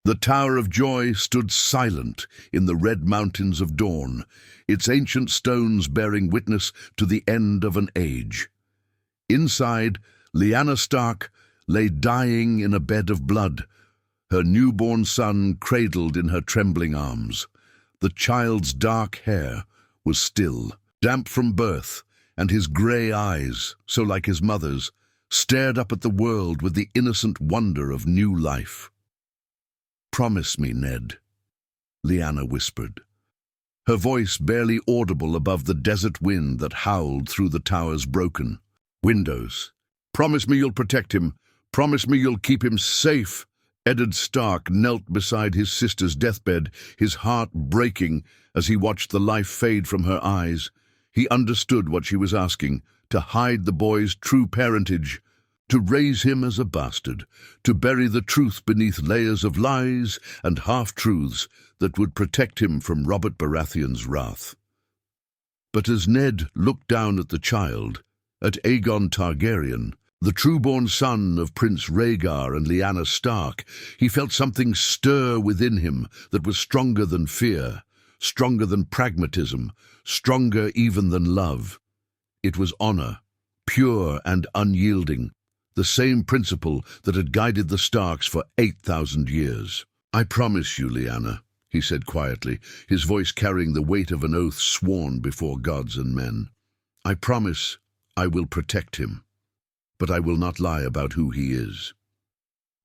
The Tower of Joy stood silent in the red mountains of dawn, its ancient stones bearing witness to the end of an age. Inside, Lyanna Stark lay dying in a bed of blood, her newborn son cradled in her trembling arms. The child's dark hair was still, damp from birth, and his grey eyes, so like his mother's, stared up at the world with the innocent wonder of new life. "Promise me, Ned," Lyanna whispered, her voice barely audible above the desert wind that howled through the tower's broken windows. "Promise me you'll protect him. Promise me you'll keep him safe." Eddard Stark knelt beside his sister's deathbed, his heart breaking as he watched the life fade from her eyes. He understood what she was asking: to hide the boy's true parentage, to raise him as a bastard, to bury the truth beneath layers of lies and half-truths that would protect him from Robert Baratheon's wrath. But as Ned looked down at the child, at Aegon Targaryen, the true-born son of Prince Rhaegar and Lyanna Stark, he felt something stir within him that was stronger than fear, stronger than pragmatism, stronger even than love. It was honor, pure and unyielding, the same principle that had guided the Starks for 8,000 years. "I promise you, Lyanna," he said quietly, his voice carrying the weight of an oath sworn before gods and men. "I promise I will protect him, but I will not lie about who he is."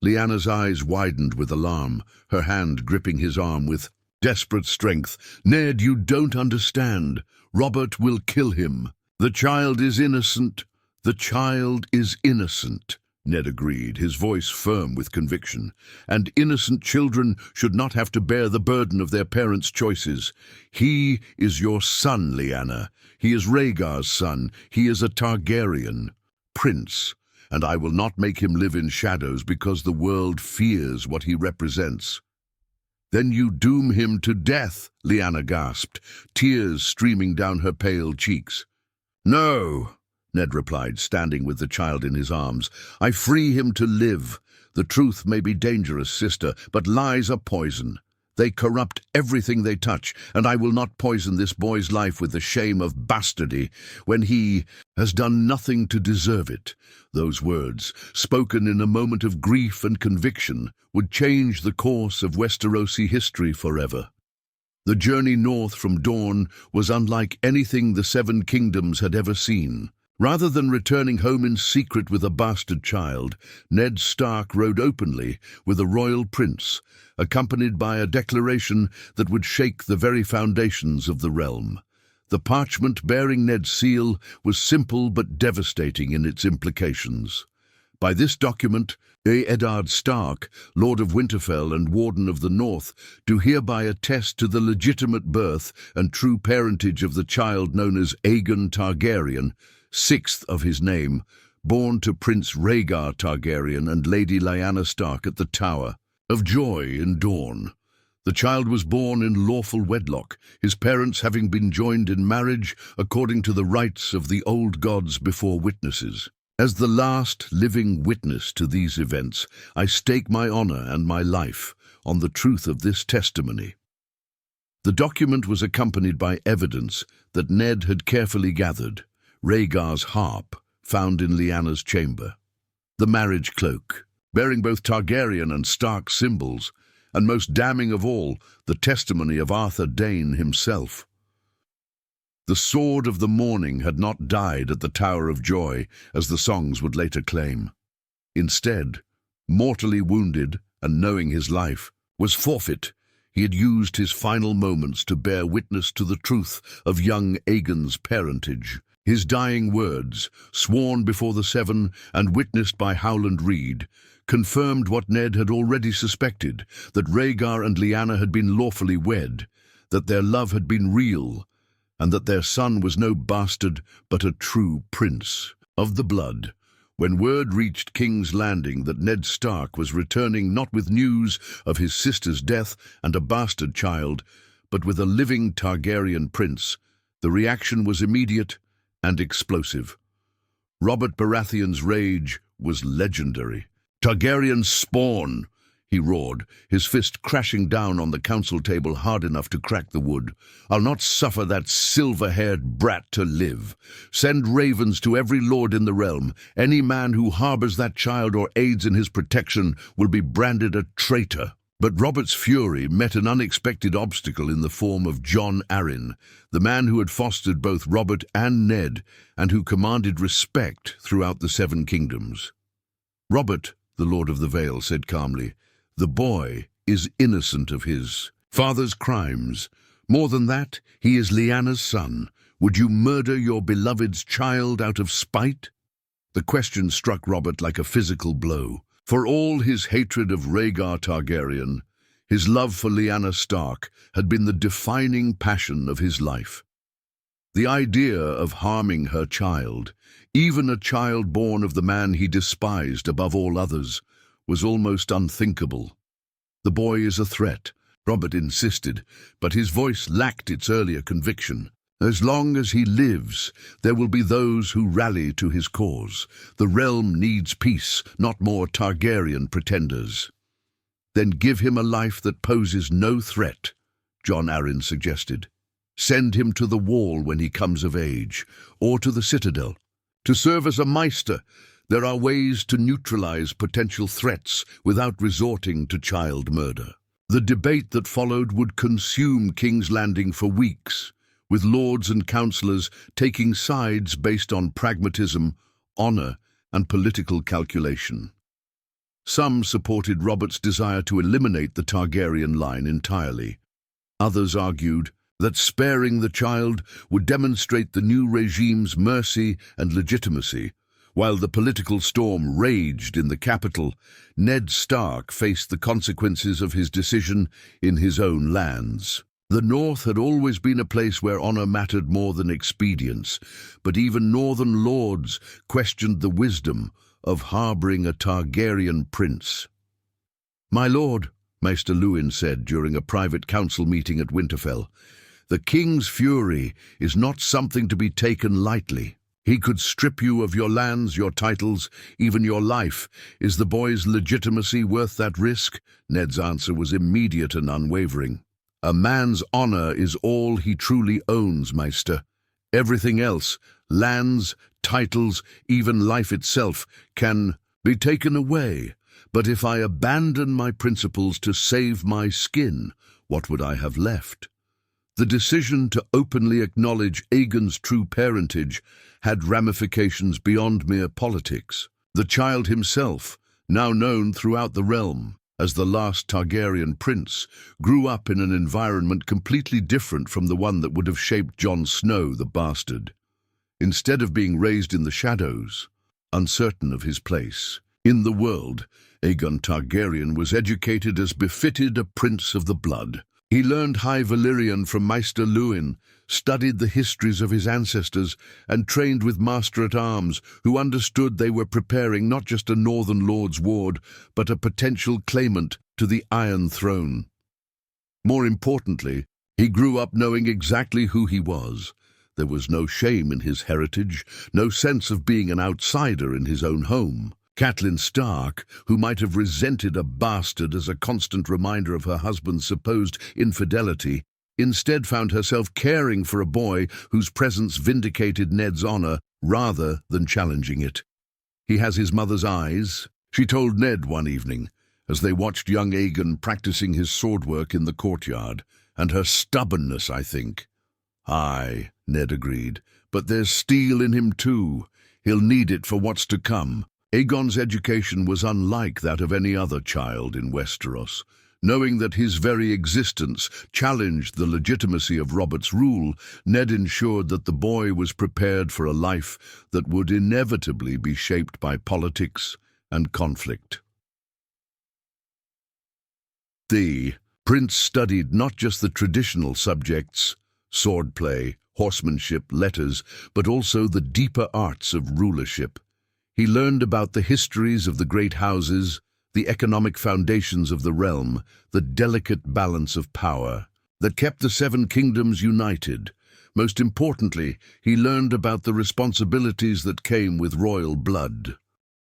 Lyanna's eyes widened with alarm, her hand gripping his arm with desperate strength. "Ned, you don't understand. Robert will kill him. The child is innocent. The child is innocent," Ned agreed, his voice firm with conviction. "And innocent children should not have to bear the burden of their parents' choices. He is your son, Lyanna. He is Rhaegar's son. He is a Targaryen prince, and I will not make him live in shadows because the world fears what he represents." "Then you doom him to death," Lyanna gasped, tears streaming down her pale cheeks. "No," Ned replied, standing with the child in his arms. "I free him to live. The truth may be dangerous, sister, but lies are poison. They corrupt everything they touch, and I will not poison this boy's life with the shame of bastardy when he has done nothing to deserve it." Those words, spoken in a moment of grief and conviction, would change the course of Westerosi history forever. The journey north from Dorne was unlike anything the Seven Kingdoms had ever seen. Rather than returning home in secret with a bastard child, Ned Stark rode openly with a royal prince, accompanied by a declaration that would shake the very foundations of the realm. The parchment bearing Ned's seal was simple but devastating in its implications. By this document, Eddard Stark, Lord of Winterfell and Warden of the North, do hereby attest to the legitimate birth and true parentage of the child known as Aegon Targaryen, sixth of his name, born to Prince Rhaegar Targaryen and Lady Lyanna Stark at the Tower of Joy in Dorne. The child was born in lawful wedlock, his parents having been joined in marriage according to the rites of the old gods before witnesses. As the last living witness to these events, I stake my honor and my life on the truth of this testimony. The document was accompanied by evidence that Ned had carefully gathered: Rhaegar's harp, found in Lyanna's chamber; the marriage cloak, bearing both Targaryen and Stark symbols; and most damning of all, the testimony of Arthur Dayne himself. The sword of the morning had not died at the Tower of Joy, as the songs would later claim. Instead, mortally wounded and knowing his life was forfeit, he had used his final moments to bear witness to the truth of young Aegon's parentage. His dying words, sworn before the Seven and witnessed by Howland Reed, confirmed what Ned had already suspected, that Rhaegar and Lyanna had been lawfully wed, that their love had been real, and that their son was no bastard but a true prince of the blood. When word reached King's Landing that Ned Stark was returning not with news of his sister's death and a bastard child, but with a living Targaryen prince, the reaction was immediate and explosive. Robert Baratheon's rage was legendary. "Targaryen spawn!" he roared, his fist crashing down on the council table hard enough to crack the wood. "I'll not suffer that silver-haired brat to live. Send ravens to every lord in the realm. Any man who harbors that child or aids in his protection will be branded a traitor." But Robert's fury met an unexpected obstacle in the form of Jon Arryn, the man who had fostered both Robert and Ned, and who commanded respect throughout the Seven Kingdoms. "Robert," the Lord of the Vale said calmly, "the boy is innocent of his father's crimes. More than that, he is Lyanna's son. Would you murder your beloved's child out of spite?" The question struck Robert like a physical blow. For all his hatred of Rhaegar Targaryen, his love for Lyanna Stark had been the defining passion of his life. The idea of harming her child, even a child born of the man he despised above all others, was almost unthinkable. "The boy is a threat," Robert insisted, but his voice lacked its earlier conviction. "As long as he lives, there will be those who rally to his cause. The realm needs peace, not more Targaryen pretenders." "Then give him a life that poses no threat," Jon Arryn suggested. "Send him to the Wall when he comes of age, or to the Citadel. To serve as a Maester, there are ways to neutralize potential threats without resorting to child murder." The debate that followed would consume King's Landing for weeks, with lords and councillors taking sides based on pragmatism, honor, and political calculation. Some supported Robert's desire to eliminate the Targaryen line entirely. Others argued that sparing the child would demonstrate the new regime's mercy and legitimacy. While the political storm raged in the capital, Ned Stark faced the consequences of his decision in his own lands. The North had always been a place where honor mattered more than expedience, but even northern lords questioned the wisdom of harboring a Targaryen prince. "My lord," Maester Luwin said during a private council meeting at Winterfell, "the king's fury is not something to be taken lightly. He could strip you of your lands, your titles, even your life. Is the boy's legitimacy worth that risk?" Ned's answer was immediate and unwavering. "A man's honor is all he truly owns, Maester. Everything else, lands, titles, even life itself, can be taken away. But if I abandon my principles to save my skin, what would I have left?" The decision to openly acknowledge Aegon's true parentage had ramifications beyond mere politics. The child himself, now known throughout the realm as the last Targaryen prince, grew up in an environment completely different from the one that would have shaped Jon Snow the bastard. Instead of being raised in the shadows, uncertain of his place in the world, Aegon Targaryen was educated as befitted a prince of the blood. He learned High Valyrian from Maester Luwin, studied the histories of his ancestors, and trained with Master-at-Arms, who understood they were preparing not just a Northern Lord's ward, but a potential claimant to the Iron Throne. More importantly, he grew up knowing exactly who he was. There was no shame in his heritage, no sense of being an outsider in his own home. Catelyn Stark, who might have resented a bastard as a constant reminder of her husband's supposed infidelity, instead found herself caring for a boy whose presence vindicated Ned's honor rather than challenging it. "He has his mother's eyes," she told Ned one evening, as they watched young Aegon practicing his swordwork in the courtyard. "And her stubbornness, I think." "Aye," Ned agreed, "but there's steel in him too. He'll need it for what's to come." Aegon's education was unlike that of any other child in Westeros. Knowing that his very existence challenged the legitimacy of Robert's rule, Ned ensured that the boy was prepared for a life that would inevitably be shaped by politics and conflict. The prince studied not just the traditional subjects, swordplay, horsemanship, letters, but also the deeper arts of rulership. He learned about the histories of the great houses, the economic foundations of the realm, the delicate balance of power that kept the Seven Kingdoms united. Most importantly, he learned about the responsibilities that came with royal blood.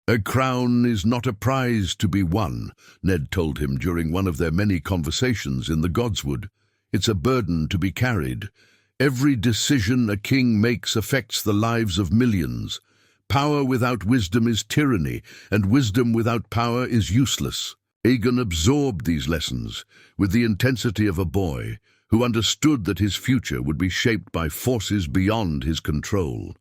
"A crown is not a prize to be won," Ned told him during one of their many conversations in the Godswood. "It's a burden to be carried. Every decision a king makes affects the lives of millions. Power without wisdom is tyranny, and wisdom without power is useless." Aegon absorbed these lessons with the intensity of a boy who understood that his future would be shaped by forces beyond his control.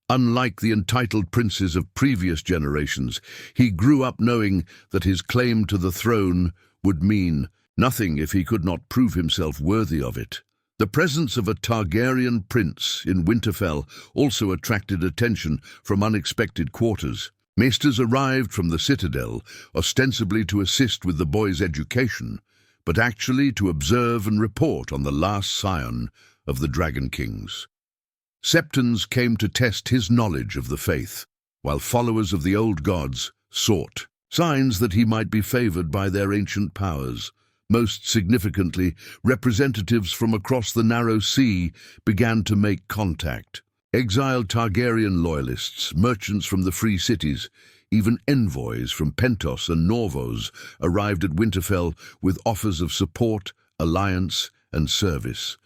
Unlike the entitled princes of previous generations, he grew up knowing that his claim to the throne would mean nothing if he could not prove himself worthy of it. The presence of a Targaryen prince in Winterfell also attracted attention from unexpected quarters. Maesters arrived from the citadel, ostensibly to assist with the boy's education, but actually to observe and report on the last scion of the Dragon Kings. Septons came to test his knowledge of the faith, while followers of the old gods sought signs that he might be favored by their ancient powers. Most significantly, representatives from across the narrow sea began to make contact. Exiled Targaryen loyalists, merchants from the free cities, even envoys from Pentos and Norvos arrived at Winterfell with offers of support, alliance, and service.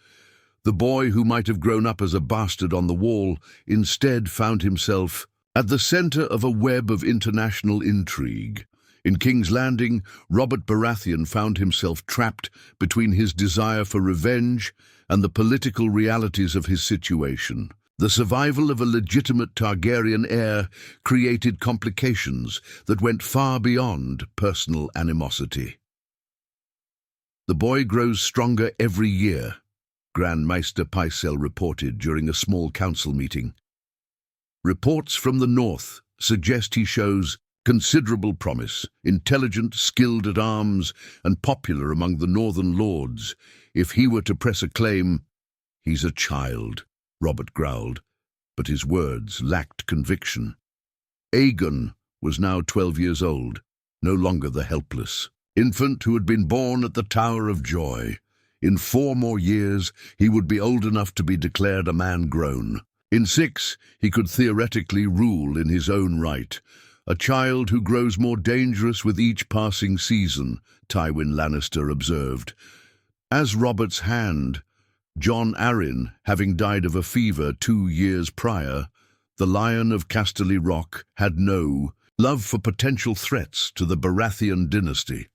The boy who might have grown up as a bastard on the wall instead found himself at the center of a web of international intrigue. In King's Landing, Robert Baratheon found himself trapped between his desire for revenge and the political realities of his situation. The survival of a legitimate Targaryen heir created complications that went far beyond personal animosity. "The boy grows stronger every year," Grand Maester Pycelle reported during a small council meeting. "Reports from the north suggest he shows considerable promise, intelligent, skilled at arms, and popular among the northern lords. If he were to press a claim—" "He's a child," Robert growled, but his words lacked conviction. Aegon was now 12 years old, no longer the helpless infant who had been born at the Tower of Joy. In 4 more years, he would be old enough to be declared a man grown. In 6, he could theoretically rule in his own right. "A child who grows more dangerous with each passing season," Tywin Lannister observed. As Robert's hand, Jon Arryn, having died of a fever 2 years prior, the Lion of Casterly Rock had no love for potential threats to the Baratheon dynasty.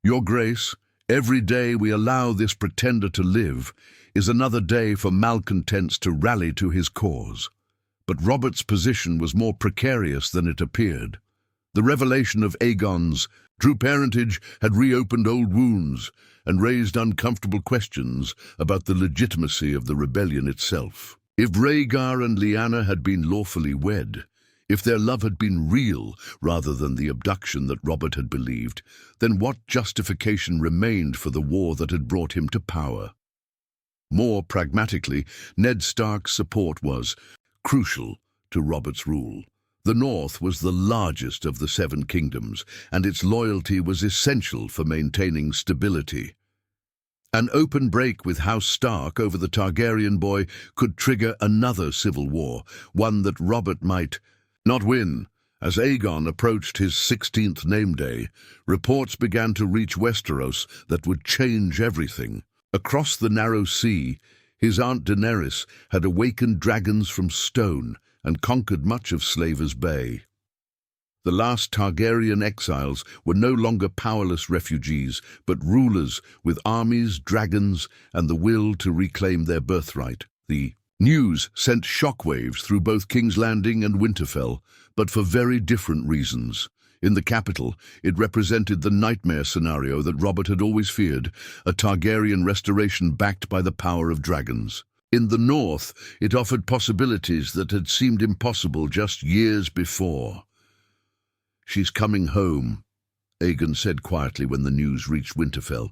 "Your Grace, every day we allow this pretender to live is another day for malcontents to rally to his cause." But Robert's position was more precarious than it appeared. The revelation of Aegon's true parentage had reopened old wounds and raised uncomfortable questions about the legitimacy of the rebellion itself. If Rhaegar and Lyanna had been lawfully wed, if their love had been real rather than the abduction that Robert had believed, then what justification remained for the war that had brought him to power? More pragmatically, Ned Stark's support was crucial to Robert's rule. The North was the largest of the 7 kingdoms, and its loyalty was essential for maintaining stability. An open break with House Stark over the Targaryen boy could trigger another civil war, one that Robert might not win. As Aegon approached his 16th name day, reports began to reach Westeros that would change everything. Across the narrow sea, his aunt Daenerys had awakened dragons from stone and conquered much of Slaver's Bay. The last Targaryen exiles were no longer powerless refugees, but rulers with armies, dragons, and the will to reclaim their birthright. The news sent shockwaves through both King's Landing and Winterfell, but for very different reasons. In the capital, it represented the nightmare scenario that Robert had always feared, a Targaryen restoration backed by the power of dragons. In the north, it offered possibilities that had seemed impossible just years before. "She's coming home," Aegon said quietly when the news reached Winterfell.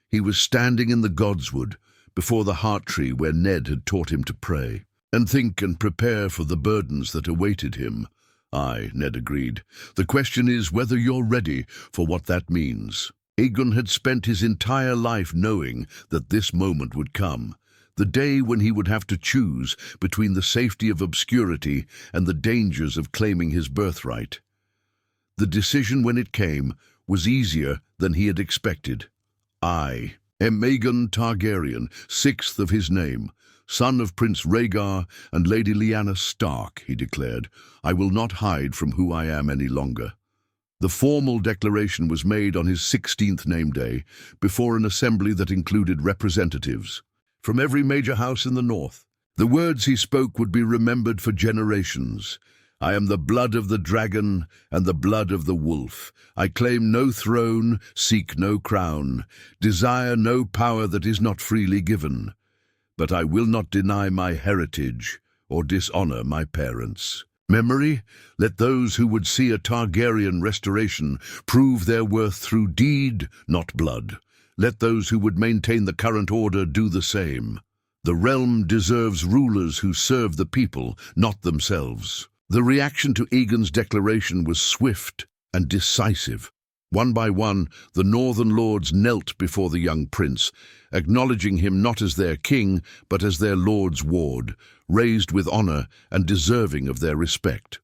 He was standing in the Godswood, before the heart tree where Ned had taught him to pray, and think and prepare for the burdens that awaited him. "Aye," Ned agreed. "The question is whether you're ready for what that means." Aegon had spent his entire life knowing that this moment would come. the day when he would have to choose between the safety of obscurity and the dangers of claiming his birthright. The decision, when it came, was easier than he had expected. I am Aegon Targaryen, sixth of his name, son of Prince Rhaegar and Lady Lyanna Stark, he declared. I will not hide from who I am any longer. The formal declaration was made on his 16th name day, before an assembly that included representatives from every major house in the north. The words he spoke would be remembered for generations. I am the blood of the dragon and the blood of the wolf. I claim no throne, seek no crown, desire no power that is not freely given. But I will not deny my heritage or dishonor my parents. Memory, let those who would see a Targaryen restoration prove their worth through deed, not blood. Let those who would maintain the current order do the same. The realm deserves rulers who serve the people, not themselves. The reaction to Aegon's declaration was swift and decisive. One by one, the northern lords knelt before the young prince, acknowledging him not as their king, but as their lord's ward, raised with honor and deserving of their respect.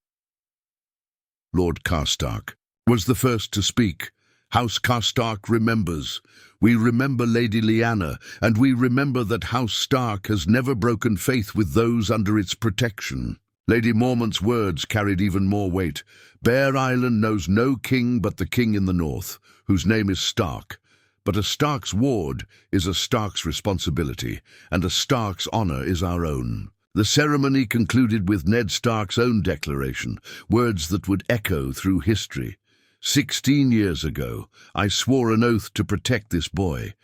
Lord Karstark was the first to speak. House Karstark remembers. We remember Lady Lyanna, and we remember that House Stark has never broken faith with those under its protection. Lady Mormont's words carried even more weight. Bear Island knows no king but the king in the north, whose name is Stark. But a Stark's ward is a Stark's responsibility, and a Stark's honor is our own. The ceremony concluded with Ned Stark's own declaration, words that would echo through history. 16 years ago, I swore an oath to protect this boy.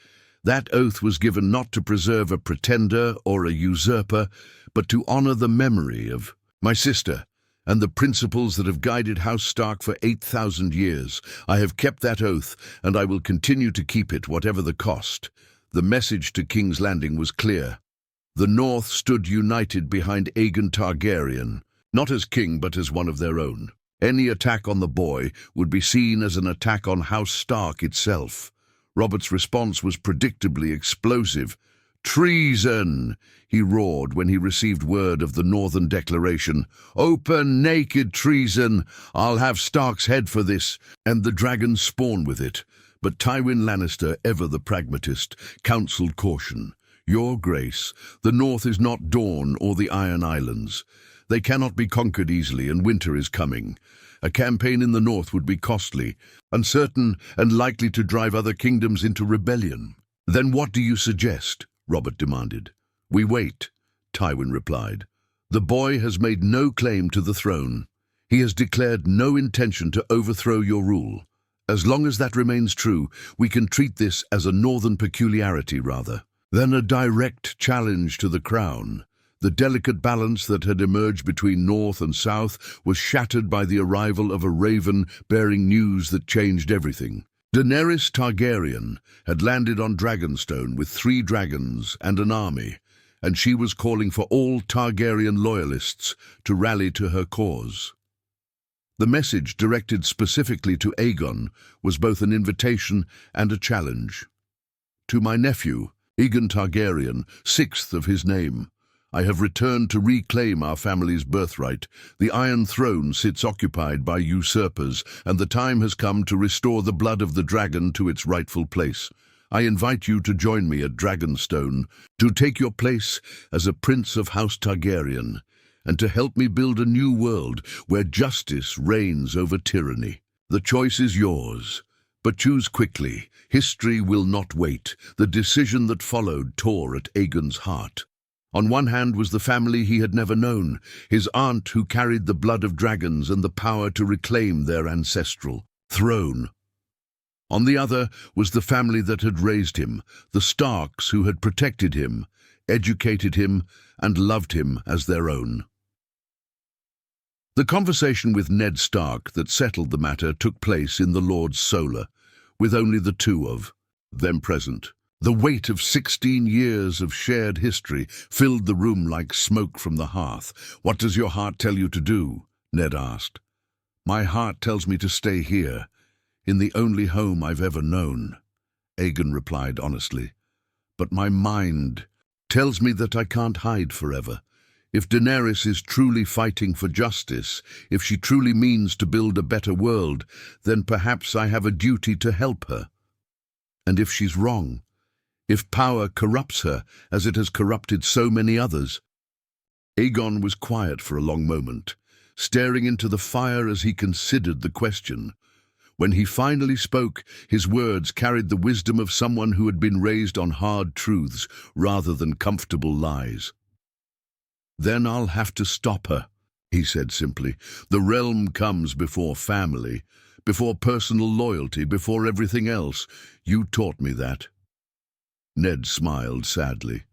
That oath was given not to preserve a pretender or a usurper, but to honor the memory of my sister and the principles that have guided House Stark for 8,000 years. I have kept that oath, and I will continue to keep it, whatever the cost. The message to King's Landing was clear. The North stood united behind Aegon Targaryen, not as king but as one of their own. Any attack on the boy would be seen as an attack on House Stark itself. Robert's response was predictably explosive. "Treason!" he roared when he received word of the Northern Declaration. "Open, naked treason! I'll have Stark's head for this!" And the dragon spawn with it. But Tywin Lannister, ever the pragmatist, counselled caution. Your Grace, the North is not Dorne or the Iron Islands. They cannot be conquered easily, and winter is coming. A campaign in the North would be costly, uncertain, and likely to drive other kingdoms into rebellion. "Then what do you suggest?" Robert demanded. "We wait," Tywin replied. "The boy has made no claim to the throne. He has declared no intention to overthrow your rule. As long as that remains true, we can treat this as a northern peculiarity rather than a direct challenge to the crown." The delicate balance that had emerged between North and South was shattered by the arrival of a raven bearing news that changed everything. Daenerys Targaryen had landed on Dragonstone with 3 dragons and an army, and she was calling for all Targaryen loyalists to rally to her cause. The message, directed specifically to Aegon, was both an invitation and a challenge. "To my nephew, Aegon Targaryen, 6th of his name, I have returned to reclaim our family's birthright. The Iron Throne sits occupied by usurpers, and the time has come to restore the blood of the dragon to its rightful place. I invite you to join me at Dragonstone, to take your place as a prince of House Targaryen, and to help me build a new world where justice reigns over tyranny. The choice is yours, but choose quickly. History will not wait." The decision that followed tore at Aegon's heart. On one hand was the family he had never known, his aunt who carried the blood of dragons and the power to reclaim their ancestral throne. On the other was the family that had raised him, the Starks who had protected him, educated him, and loved him as their own. The conversation with Ned Stark that settled the matter took place in the Lord's Solar, with only the two of them present. The weight of 16 years of shared history filled the room like smoke from the hearth. "What does your heart tell you to do?" Ned asked. "My heart tells me to stay here, in the only home I've ever known," Aegon replied honestly. "But my mind tells me that I can't hide forever. If Daenerys is truly fighting for justice, if she truly means to build a better world, then perhaps I have a duty to help her. And if she's wrong, if power corrupts her as it has corrupted so many others. Aegon was quiet for a long moment, staring into the fire as he considered the question. When he finally spoke, his words carried the wisdom of someone who had been raised on hard truths rather than comfortable lies. "Then I'll have to stop her," he said simply. "The realm comes before family, before personal loyalty, before everything else. You taught me that." Ned smiled sadly.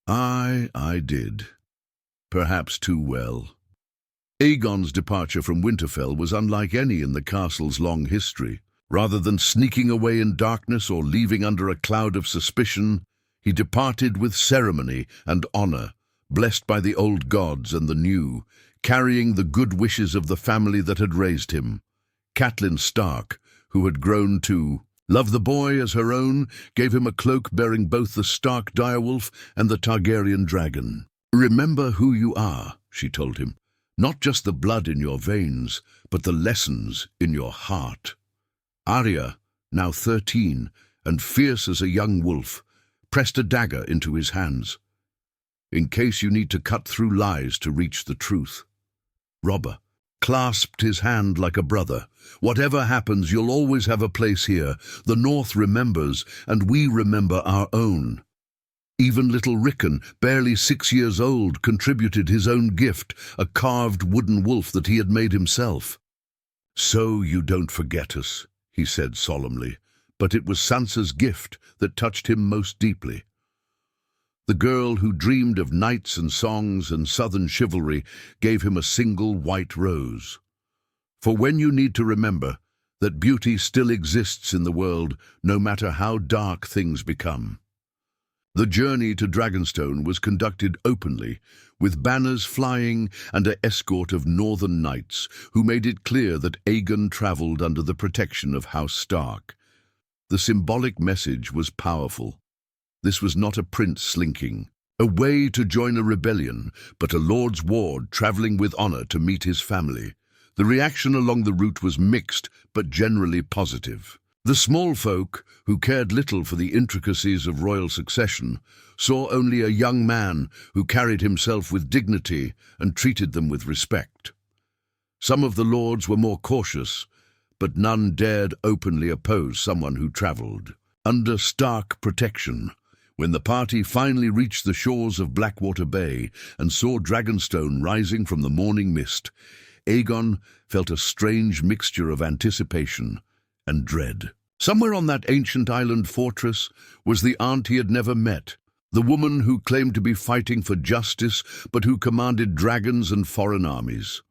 I did. Perhaps too well." Aegon's departure from Winterfell was unlike any in the castle's long history. Rather than sneaking away in darkness or leaving under a cloud of suspicion, he departed with ceremony and honor, blessed by the old gods and the new, carrying the good wishes of the family that had raised him. Catelyn Stark, who had grown to love the boy as her own, gave him a cloak bearing both the Stark direwolf and the Targaryen dragon. "Remember who you are," she told him. "Not just the blood in your veins, but the lessons in your heart." Arya, now 13, and fierce as a young wolf, pressed a dagger into his hands. "In case you need to cut through lies to reach the truth." Robber clasped his hand like a brother. "Whatever happens, you'll always have a place here. The North remembers, and we remember our own." Even little Rickon, barely 6 years old, contributed his own gift, a carved wooden wolf that he had made himself. "So you don't forget us," he said solemnly, but it was Sansa's gift that touched him most deeply. The girl who dreamed of knights and songs and southern chivalry gave him a single white rose. For when you need to remember that beauty still exists in the world, no matter how dark things become. The journey to Dragonstone was conducted openly, with banners flying and an escort of northern knights who made it clear that Aegon travelled under the protection of House Stark. The symbolic message was powerful. This was not a prince slinking, away to join a rebellion, but a lord's ward travelling with honour to meet his family. The reaction along the route was mixed, but generally positive. The small folk, who cared little for the intricacies of royal succession, saw only a young man who carried himself with dignity and treated them with respect. Some of the lords were more cautious, but none dared openly oppose someone who travelled under Stark protection. When the party finally reached the shores of Blackwater Bay and saw Dragonstone rising from the morning mist, Aegon felt a strange mixture of anticipation and dread. Somewhere on that ancient island fortress was the aunt he had never met, the woman who claimed to be fighting for justice but who commanded dragons and foreign armies.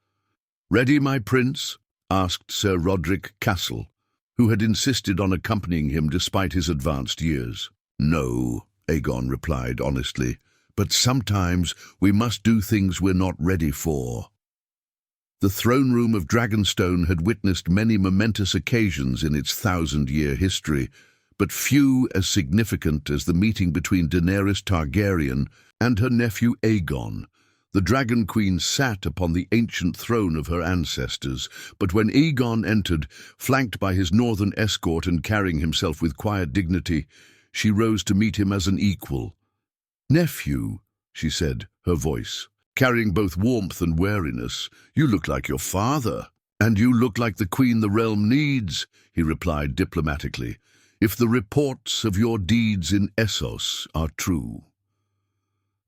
"Ready, my prince?" asked Sir Roderick Castle, who had insisted on accompanying him despite his advanced years. "No," Aegon replied honestly, "but sometimes we must do things we're not ready for." The throne room of Dragonstone had witnessed many momentous occasions in its 1,000-year history, but few as significant as the meeting between Daenerys Targaryen and her nephew Aegon. The Dragon Queen sat upon the ancient throne of her ancestors, but when Aegon entered, flanked by his northern escort and carrying himself with quiet dignity, she rose to meet him as an equal. "Nephew," she said, her voice carrying both warmth and wariness, "you look like your father." "And you look like the queen the realm needs," he replied diplomatically, "if the reports of your deeds in Essos are true."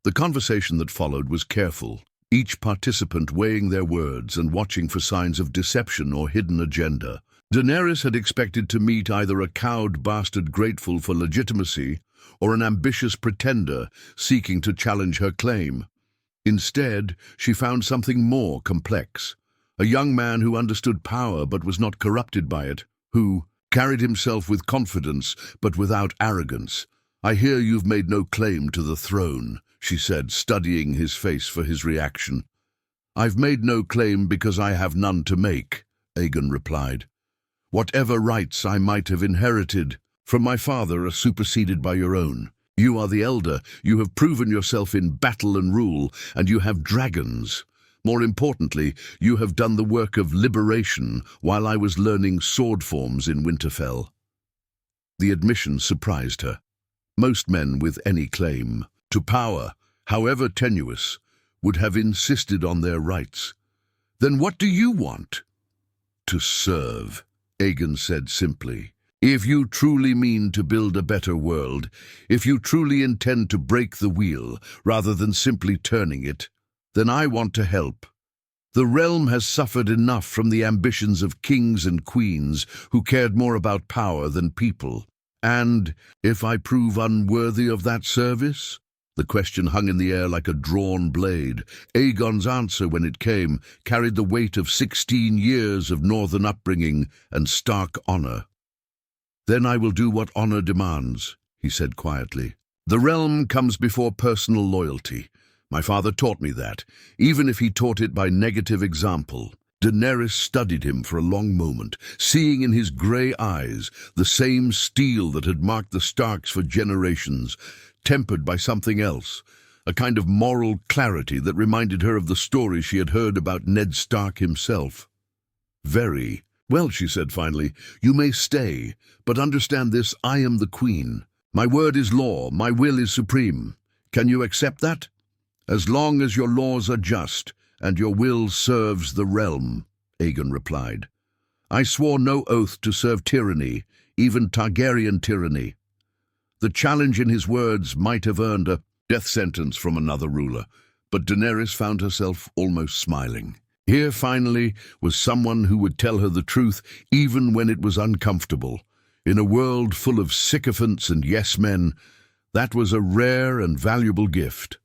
The conversation that followed was careful, each participant weighing their words and watching for signs of deception or hidden agenda. Daenerys had expected to meet either a cowed bastard grateful for legitimacy or an ambitious pretender seeking to challenge her claim. Instead, she found something more complex. A young man who understood power but was not corrupted by it, who carried himself with confidence but without arrogance. "I hear you've made no claim to the throne," she said, studying his face for his reaction. "I've made no claim because I have none to make," Aegon replied. "Whatever rights I might have inherited from my father are superseded by your own. You are the elder, you have proven yourself in battle and rule, and you have dragons. More importantly, you have done the work of liberation while I was learning sword forms in Winterfell." The admission surprised her. Most men with any claim to power, however tenuous, would have insisted on their rights. "Then what do you want?" "To serve," Aegon said simply. "If you truly mean to build a better world, if you truly intend to break the wheel rather than simply turning it, then I want to help. The realm has suffered enough from the ambitions of kings and queens who cared more about power than people. And if I prove unworthy of that service?" The question hung in the air like a drawn blade. Aegon's answer, when it came, carried the weight of 16 years of northern upbringing and stark honor. "Then I will do what honor demands," he said quietly. "The realm comes before personal loyalty. My father taught me that, even if he taught it by negative example." Daenerys studied him for a long moment, seeing in his grey eyes the same steel that had marked the Starks for generations, tempered by something else, a kind of moral clarity that reminded her of the stories she had heard about Ned Stark himself. "Very well," she said finally. "You may stay, but understand this: I am the queen. My word is law, my will is supreme. Can you accept that? As long as your laws are just, and your will serves the realm," Aegon replied. "I swore no oath to serve tyranny, even Targaryen tyranny." The challenge in his words might have earned a death sentence from another ruler, but Daenerys found herself almost smiling. Here, finally, was someone who would tell her the truth even when it was uncomfortable. In a world full of sycophants and yes-men, that was a rare and valuable gift.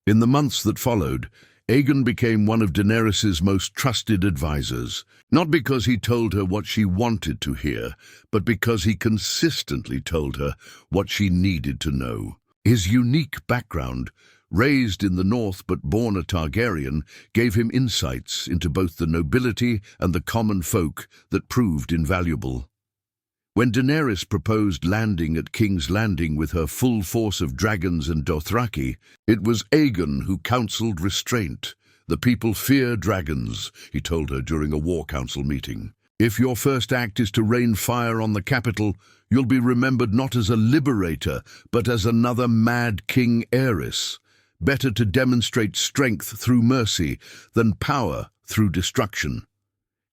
In the months that followed, Aegon became one of Daenerys's most trusted advisors, not because he told her what she wanted to hear, but because he consistently told her what she needed to know. His unique background, raised in the north but born a Targaryen, gave him insights into both the nobility and the common folk that proved invaluable. When Daenerys proposed landing at King's Landing with her full force of dragons and Dothraki, it was Aegon who counselled restraint. "The people fear dragons," he told her during a war council meeting. "If your first act is to rain fire on the capital, you'll be remembered not as a liberator, but as another mad King Aerys. Better to demonstrate strength through mercy than power through destruction."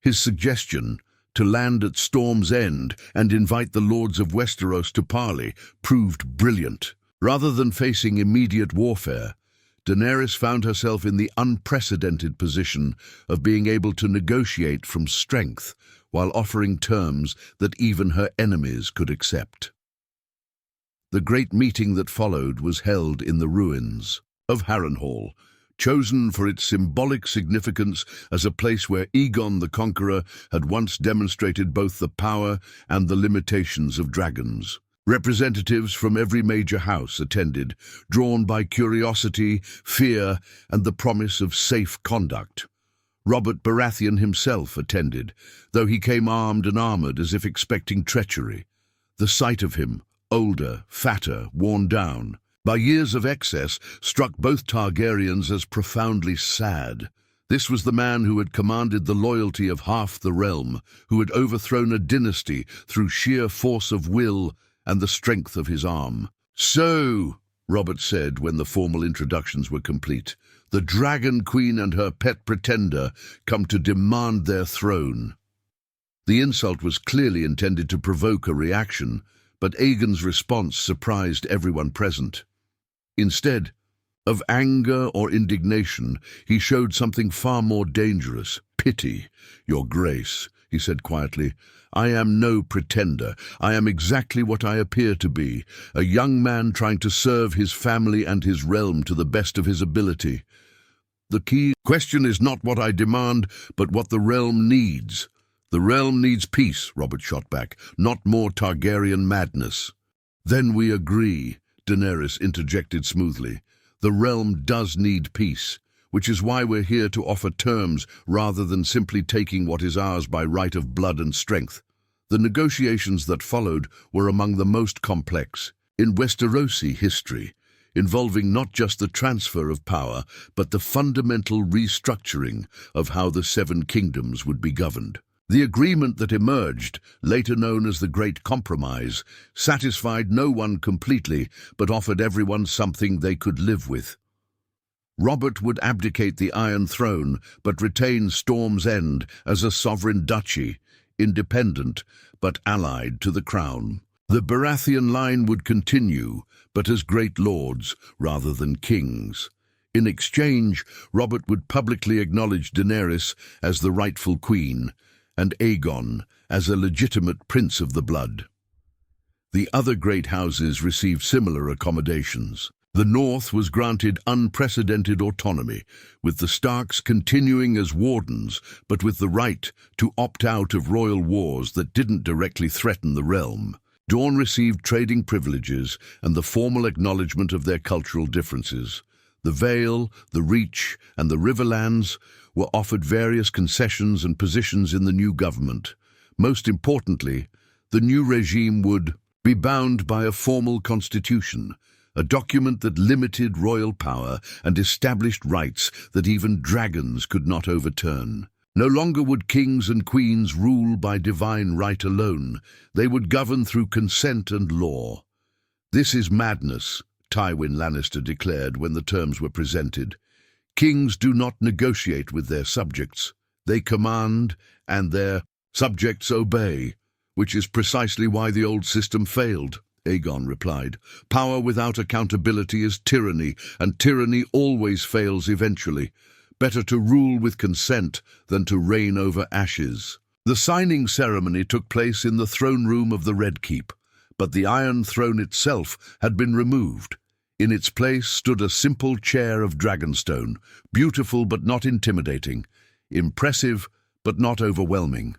His suggestion, to land at Storm's End and invite the lords of Westeros to parley, proved brilliant. Rather than facing immediate warfare, Daenerys found herself in the unprecedented position of being able to negotiate from strength while offering terms that even her enemies could accept. The great meeting that followed was held in the ruins of Harrenhal, chosen for its symbolic significance as a place where Aegon the Conqueror had once demonstrated both the power and the limitations of dragons. Representatives from every major house attended, drawn by curiosity, fear, and the promise of safe conduct. Robert Baratheon himself attended, though he came armed and armoured as if expecting treachery. The sight of him, older, fatter, worn down by years of excess, struck both Targaryens as profoundly sad. This was the man who had commanded the loyalty of half the realm, who had overthrown a dynasty through sheer force of will and the strength of his arm. "So," Robert said when the formal introductions were complete, "the Dragon Queen and her pet pretender come to demand their throne." The insult was clearly intended to provoke a reaction, but Aegon's response surprised everyone present. Instead of anger or indignation, he showed something far more dangerous: pity. "Your Grace," he said quietly, "I am no pretender. I am exactly what I appear to be, a young man trying to serve his family and his realm to the best of his ability. The key question is not what I demand, but what the realm needs." "The realm needs peace," Robert shot back, "not more Targaryen madness." "Then we agree," Daenerys interjected smoothly. "The realm does need peace, which is why we're here to offer terms rather than simply taking what is ours by right of blood and strength." The negotiations that followed were among the most complex. in Westerosi history, involving not just the transfer of power, but the fundamental restructuring of how the Seven Kingdoms would be governed. The agreement that emerged, later known as the Great Compromise, satisfied no one completely, but offered everyone something they could live with. Robert would abdicate the Iron Throne, but retain Storm's End as a sovereign duchy, independent but allied to the crown. The Baratheon line would continue, but as great lords rather than kings. In exchange, Robert would publicly acknowledge Daenerys as the rightful queen, and Aegon as a legitimate prince of the blood. The other great houses received similar accommodations. The North was granted unprecedented autonomy, with the Starks continuing as wardens, but with the right to opt out of royal wars that didn't directly threaten the realm. Dorne received trading privileges and the formal acknowledgement of their cultural differences. The Vale, the Reach, and the Riverlands were offered various concessions and positions in the new government. Most importantly, the new regime would be bound by a formal constitution, a document that limited royal power and established rights that even dragons could not overturn. No longer would kings and queens rule by divine right alone. They would govern through consent and law. "This is madness," Tywin Lannister declared when the terms were presented. "Kings do not negotiate with their subjects. They command, and their subjects obey, which is precisely why the old system failed," Aegon replied. "Power without accountability is tyranny, and tyranny always fails eventually. Better to rule with consent than to reign over ashes." The signing ceremony took place in the throne room of the Red Keep, but the Iron Throne itself had been removed. In its place stood a simple chair of Dragonstone, beautiful but not intimidating, impressive but not overwhelming.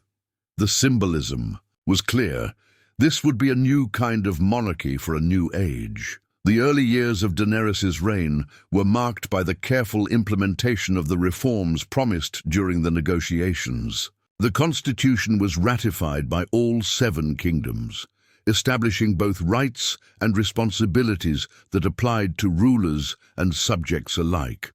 The symbolism was clear. This would be a new kind of monarchy for a new age. The early years of Daenerys' reign were marked by the careful implementation of the reforms promised during the negotiations. The constitution was ratified by all 7 kingdoms, establishing both rights and responsibilities that applied to rulers and subjects alike.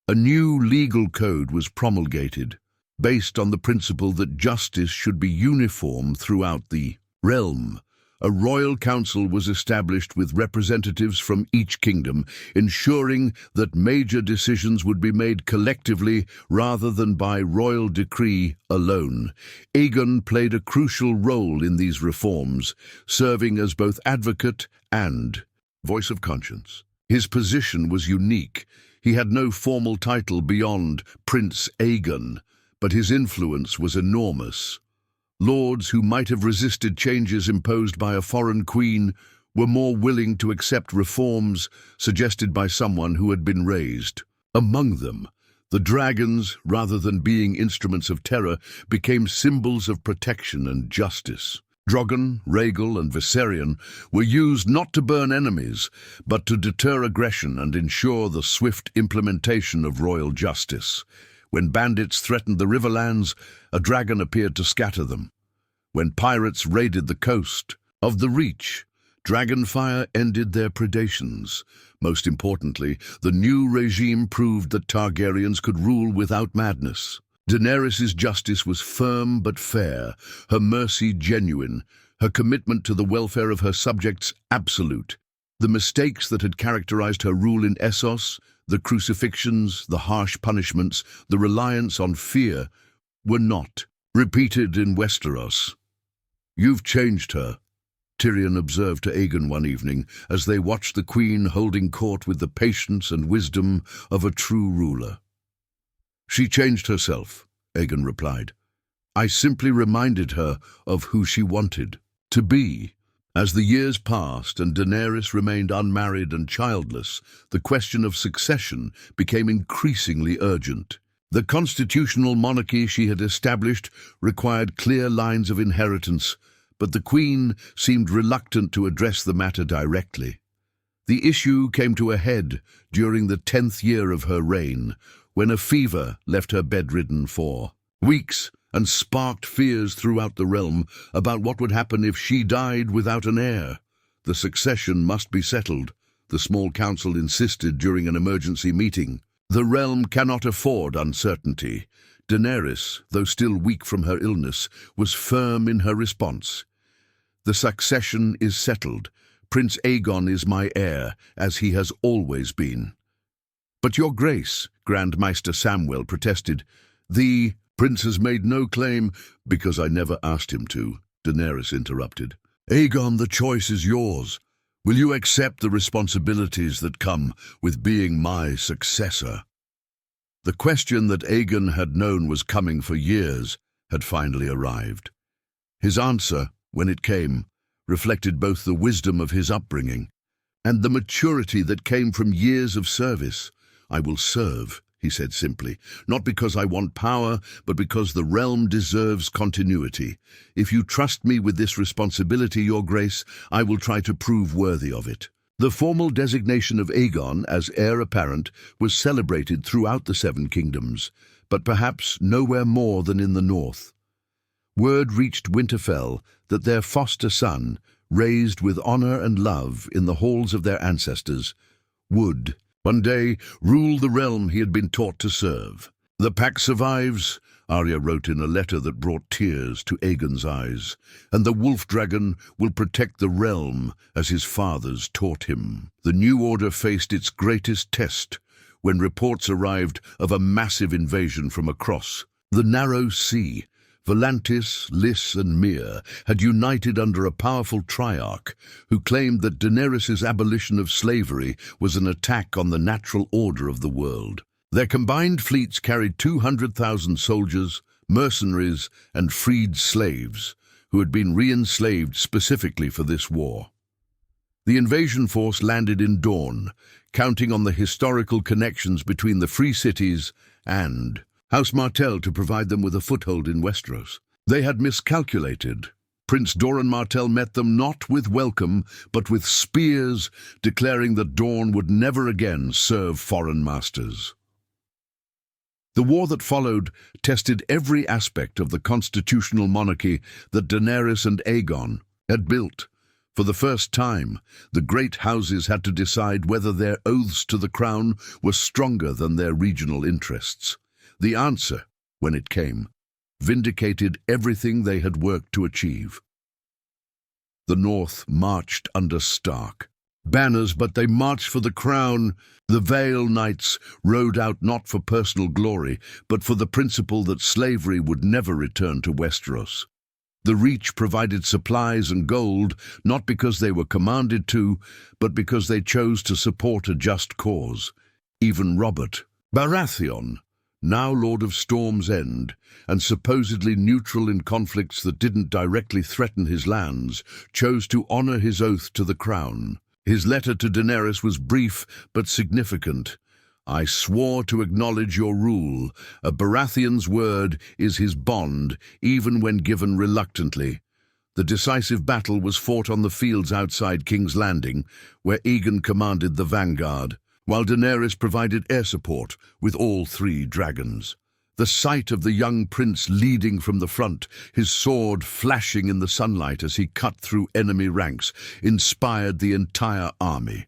A new legal code was promulgated, based on the principle that justice should be uniform throughout the realm. A royal council was established with representatives from each kingdom, ensuring that major decisions would be made collectively rather than by royal decree alone. Aegon played a crucial role in these reforms, serving as both advocate and voice of conscience. His position was unique. He had no formal title beyond Prince Aegon, but his influence was enormous. Lords who might have resisted changes imposed by a foreign queen were more willing to accept reforms suggested by someone who had been raised. Among them, the dragons, rather than being instruments of terror, became symbols of protection and justice. Drogon, Rhaegal, and Viserion were used not to burn enemies, but to deter aggression and ensure the swift implementation of royal justice. When bandits threatened the Riverlands, a dragon appeared to scatter them. When pirates raided the coast of the Reach, dragonfire ended their predations. Most importantly, the new regime proved that Targaryens could rule without madness. Daenerys' justice was firm but fair, her mercy genuine, her commitment to the welfare of her subjects absolute. The mistakes that had characterized her rule in Essos, the crucifixions, the harsh punishments, the reliance on fear, were not repeated in Westeros. "You've changed her," Tyrion observed to Aegon one evening as they watched the Queen holding court with the patience and wisdom of a true ruler. "She changed herself," Aegon replied. "I simply reminded her of who she wanted to be." As the years passed and Daenerys remained unmarried and childless, the question of succession became increasingly urgent. The constitutional monarchy she had established required clear lines of inheritance, but the Queen seemed reluctant to address the matter directly. The issue came to a head during the 10th year of her reign, when a fever left her bedridden for weeks and sparked fears throughout the realm about what would happen if she died without an heir. The succession must be settled, the small council insisted during an emergency meeting. The realm cannot afford uncertainty. Daenerys, though still weak from her illness, was firm in her response. The succession is settled. Prince Aegon is my heir, as he has always been. But your grace, Grand Maester Samwell protested, the prince has made no claim, because I never asked him to, Daenerys interrupted. Aegon, the choice is yours. Will you accept the responsibilities that come with being my successor? The question that Aegon had known was coming for years had finally arrived. His answer, when it came, reflected both the wisdom of his upbringing and the maturity that came from years of service. I will serve, he said simply, not because I want power, but because the realm deserves continuity. If you trust me with this responsibility, Your Grace, I will try to prove worthy of it. The formal designation of Aegon as heir apparent was celebrated throughout the Seven Kingdoms, but perhaps nowhere more than in the north. Word reached Winterfell that their foster son, raised with honor and love in the halls of their ancestors, would one day rule the realm he had been taught to serve. The pack survives, Arya wrote in a letter that brought tears to Aegon's eyes, and the wolf dragon will protect the realm as his fathers taught him. The new order faced its greatest test when reports arrived of a massive invasion from across the narrow sea. Volantis, Lys and Myr had united under a powerful triarch who claimed that Daenerys' abolition of slavery was an attack on the natural order of the world. Their combined fleets carried 200,000 soldiers, mercenaries and freed slaves who had been re-enslaved specifically for this war. The invasion force landed in Dorne, counting on the historical connections between the free cities and House Martell to provide them with a foothold in Westeros. They had miscalculated. Prince Doran Martell met them not with welcome, but with spears, declaring that Dorne would never again serve foreign masters. The war that followed tested every aspect of the constitutional monarchy that Daenerys and Aegon had built. For the first time, the great houses had to decide whether their oaths to the crown were stronger than their regional interests. The answer, when it came, vindicated everything they had worked to achieve. The North marched under Stark banners, but they marched for the crown. The Vale Knights rode out not for personal glory, but for the principle that slavery would never return to Westeros. The Reach provided supplies and gold, not because they were commanded to, but because they chose to support a just cause. Even Robert Baratheon, now Lord of Storm's End, and supposedly neutral in conflicts that didn't directly threaten his lands, chose to honor his oath to the crown. His letter to Daenerys was brief but significant. I swore to acknowledge your rule. A Baratheon's word is his bond, even when given reluctantly. The decisive battle was fought on the fields outside King's Landing, where Aegon commanded the vanguard, while Daenerys provided air support with all 3 dragons. The sight of the young prince leading from the front, his sword flashing in the sunlight as he cut through enemy ranks, inspired the entire army.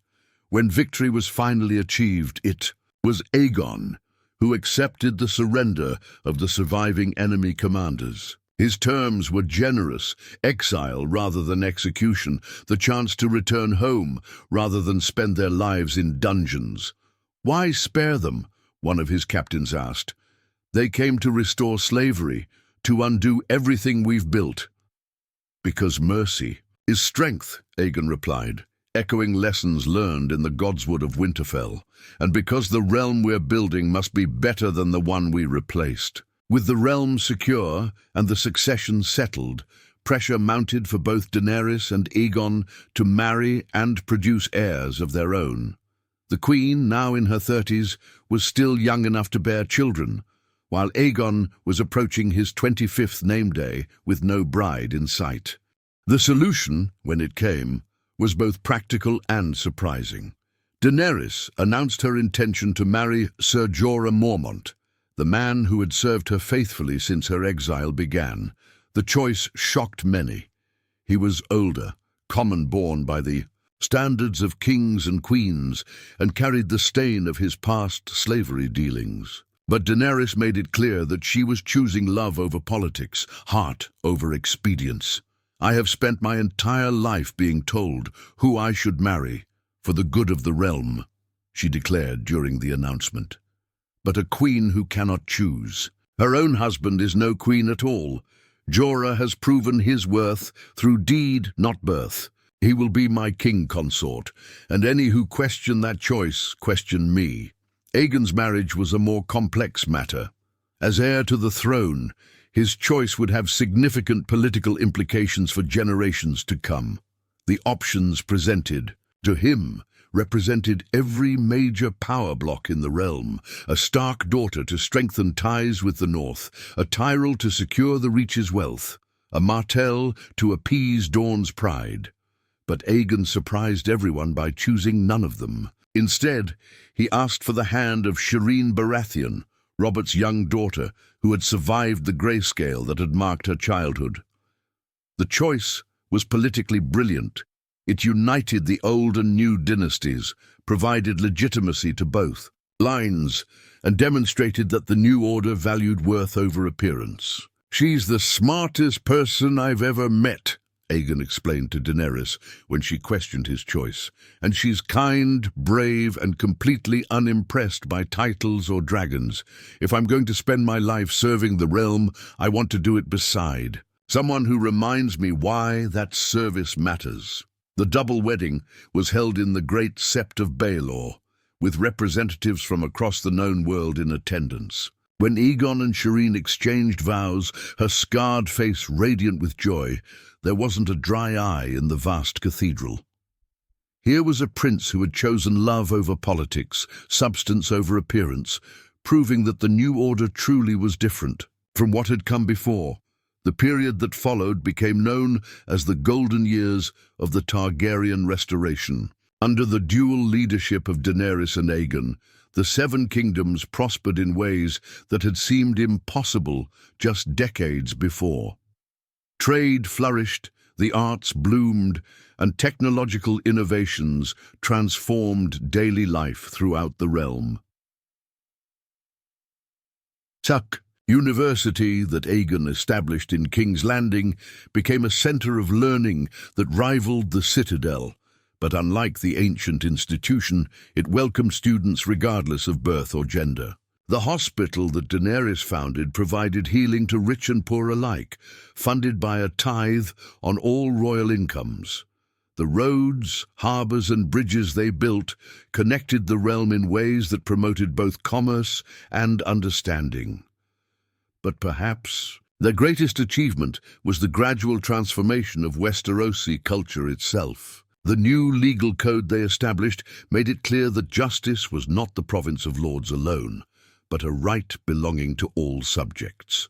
When victory was finally achieved, it was Aegon who accepted the surrender of the surviving enemy commanders. His terms were generous: exile rather than execution, the chance to return home rather than spend their lives in dungeons. Why spare them? One of his captains asked. They came to restore slavery, to undo everything we've built. Because mercy is strength, Aegon replied, echoing lessons learned in the Godswood of Winterfell, and because the realm we're building must be better than the one we replaced. With the realm secure and the succession settled, pressure mounted for both Daenerys and Aegon to marry and produce heirs of their own. The Queen, now in her 30s, was still young enough to bear children, while Aegon was approaching his 25th name day with no bride in sight. The solution, when it came, was both practical and surprising. Daenerys announced her intention to marry Ser Jorah Mormont, the man who had served her faithfully since her exile began. The choice shocked many. He was older, common borne by the standards of kings and queens, and carried the stain of his past slavery dealings. But Daenerys made it clear that she was choosing love over politics, heart over expedience. "I have spent my entire life being told who I should marry for the good of the realm," she declared during the announcement. But a queen who cannot choose. Her own husband is no queen at all. Jorah has proven his worth through deed, not birth. He will be my king consort, and any who question that choice question me. Aegon's marriage was a more complex matter. As heir to the throne, his choice would have significant political implications for generations to come. The options presented to him represented every major power block in the realm: a Stark daughter to strengthen ties with the North, a Tyrell to secure the Reach's wealth, a Martell to appease Dorne's pride. But Aegon surprised everyone by choosing none of them. Instead, he asked for the hand of Shireen Baratheon, Robert's young daughter, who had survived the grayscale that had marked her childhood. The choice was politically brilliant. It united the old and new dynasties, provided legitimacy to both lines, and demonstrated that the new order valued worth over appearance. "She's the smartest person I've ever met," Aegon explained to Daenerys when she questioned his choice, "and she's kind, brave, and completely unimpressed by titles or dragons. If I'm going to spend my life serving the realm, I want to do it beside someone who reminds me why that service matters." The double wedding was held in the Great Sept of Baelor, with representatives from across the known world in attendance. When Aegon and Shireen exchanged vows, her scarred face radiant with joy, there wasn't a dry eye in the vast cathedral. Here was a prince who had chosen love over politics, substance over appearance, proving that the new order truly was different from what had come before. The period that followed became known as the Golden Years of the Targaryen Restoration. Under the dual leadership of Daenerys and Aegon, the Seven Kingdoms prospered in ways that had seemed impossible just decades before. Trade flourished, the arts bloomed, and technological innovations transformed daily life throughout the realm. Tuck University that Aegon established in King's Landing became a center of learning that rivaled the Citadel, but unlike the ancient institution, it welcomed students regardless of birth or gender. The hospital that Daenerys founded provided healing to rich and poor alike, funded by a tithe on all royal incomes. The roads, harbors, and bridges they built connected the realm in ways that promoted both commerce and understanding. But perhaps their greatest achievement was the gradual transformation of Westerosi culture itself. The new legal code they established made it clear that justice was not the province of lords alone, but a right belonging to all subjects.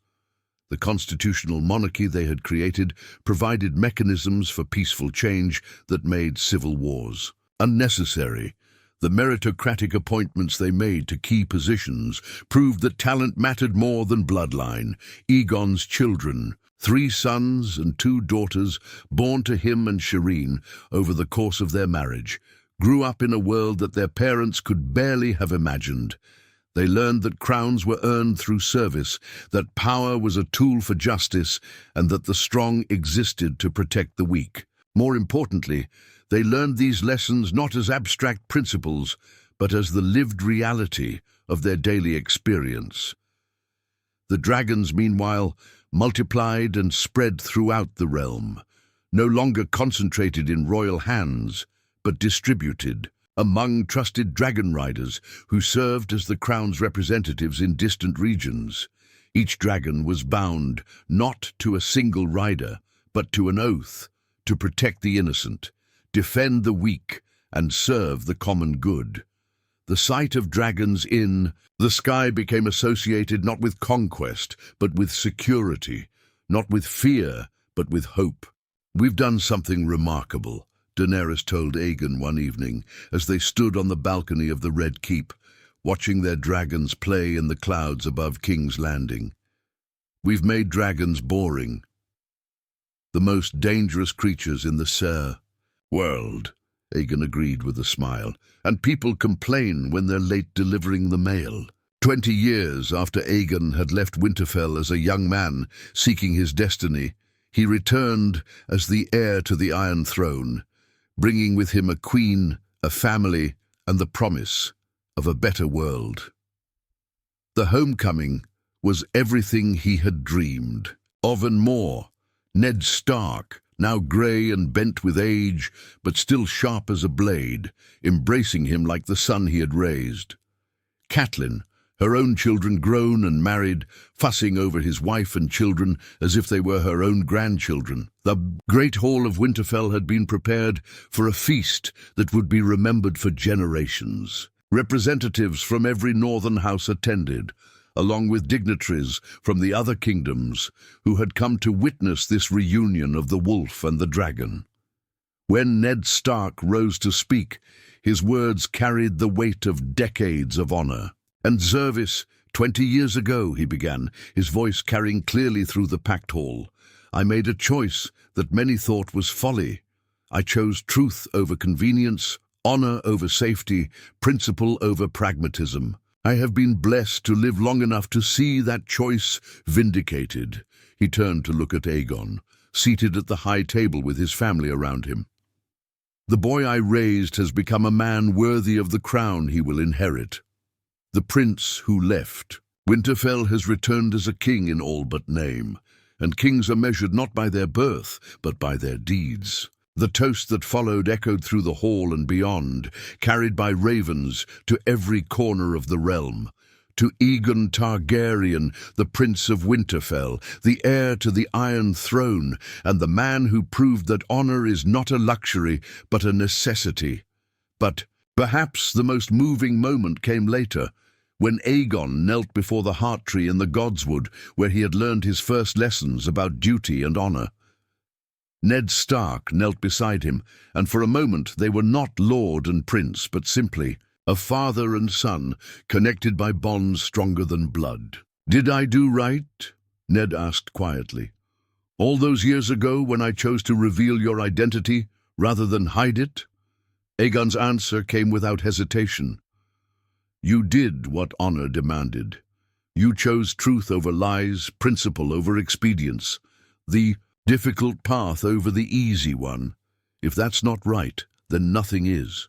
The constitutional monarchy they had created provided mechanisms for peaceful change that made civil wars unnecessary. The meritocratic appointments they made to key positions proved that talent mattered more than bloodline. Aegon's children, 3 sons and 2 daughters, born to him and Shireen over the course of their marriage, grew up in a world that their parents could barely have imagined. They learned that crowns were earned through service, that power was a tool for justice, and that the strong existed to protect the weak. More importantly, they learned these lessons not as abstract principles, but as the lived reality of their daily experience. The dragons, meanwhile, multiplied and spread throughout the realm, no longer concentrated in royal hands, but distributed among trusted dragon riders who served as the crown's representatives in distant regions. Each dragon was bound not to a single rider, but to an oath to protect the innocent, defend the weak, and serve the common good. The sight of dragons in the sky became associated not with conquest, but with security, not with fear, but with hope. "We've done something remarkable," Daenerys told Aegon one evening as they stood on the balcony of the Red Keep, watching their dragons play in the clouds above King's Landing. "We've made dragons boring, the most dangerous creatures in the Ser. world, Aegon agreed with a smile, and people complain when they're late delivering the mail. 20 years after Aegon had left Winterfell as a young man seeking his destiny, he returned as the heir to the Iron Throne, bringing with him a queen, a family, and the promise of a better world. The homecoming was everything he had dreamed of and more. Ned Stark, now grey and bent with age, but still sharp as a blade, embracing him like the son he had raised. Catelyn, her own children grown and married, fussing over his wife and children as if they were her own grandchildren. The great hall of Winterfell had been prepared for a feast that would be remembered for generations. Representatives from every northern house attended, along with dignitaries from the other kingdoms who had come to witness this reunion of the wolf and the dragon. When Ned Stark rose to speak, his words carried the weight of decades of honor. "And Zervis, 20 years ago," he began, his voice carrying clearly through the packed hall, "I made a choice that many thought was folly. I chose truth over convenience, honor over safety, principle over pragmatism. I have been blessed to live long enough to see that choice vindicated." He turned to look at Aegon, seated at the high table with his family around him. "The boy I raised has become a man worthy of the crown he will inherit. The prince who left. Winterfell has returned as a king in all but name, and kings are measured not by their birth, but by their deeds." The toast that followed echoed through the hall and beyond, carried by ravens to every corner of the realm. To Aegon Targaryen, the Prince of Winterfell, the heir to the Iron Throne, and the man who proved that honor is not a luxury, but a necessity. But perhaps the most moving moment came later, when Aegon knelt before the heart tree in the Godswood, where he had learned his first lessons about duty and honor. Ned Stark knelt beside him, and for a moment they were not lord and prince, but simply a father and son, connected by bonds stronger than blood. "Did I do right?" Ned asked quietly. "All those years ago when I chose to reveal your identity rather than hide it?" Aegon's answer came without hesitation. "You did what honor demanded. You chose truth over lies, principle over expedience, the difficult path over the easy one. If that's not right, then nothing is."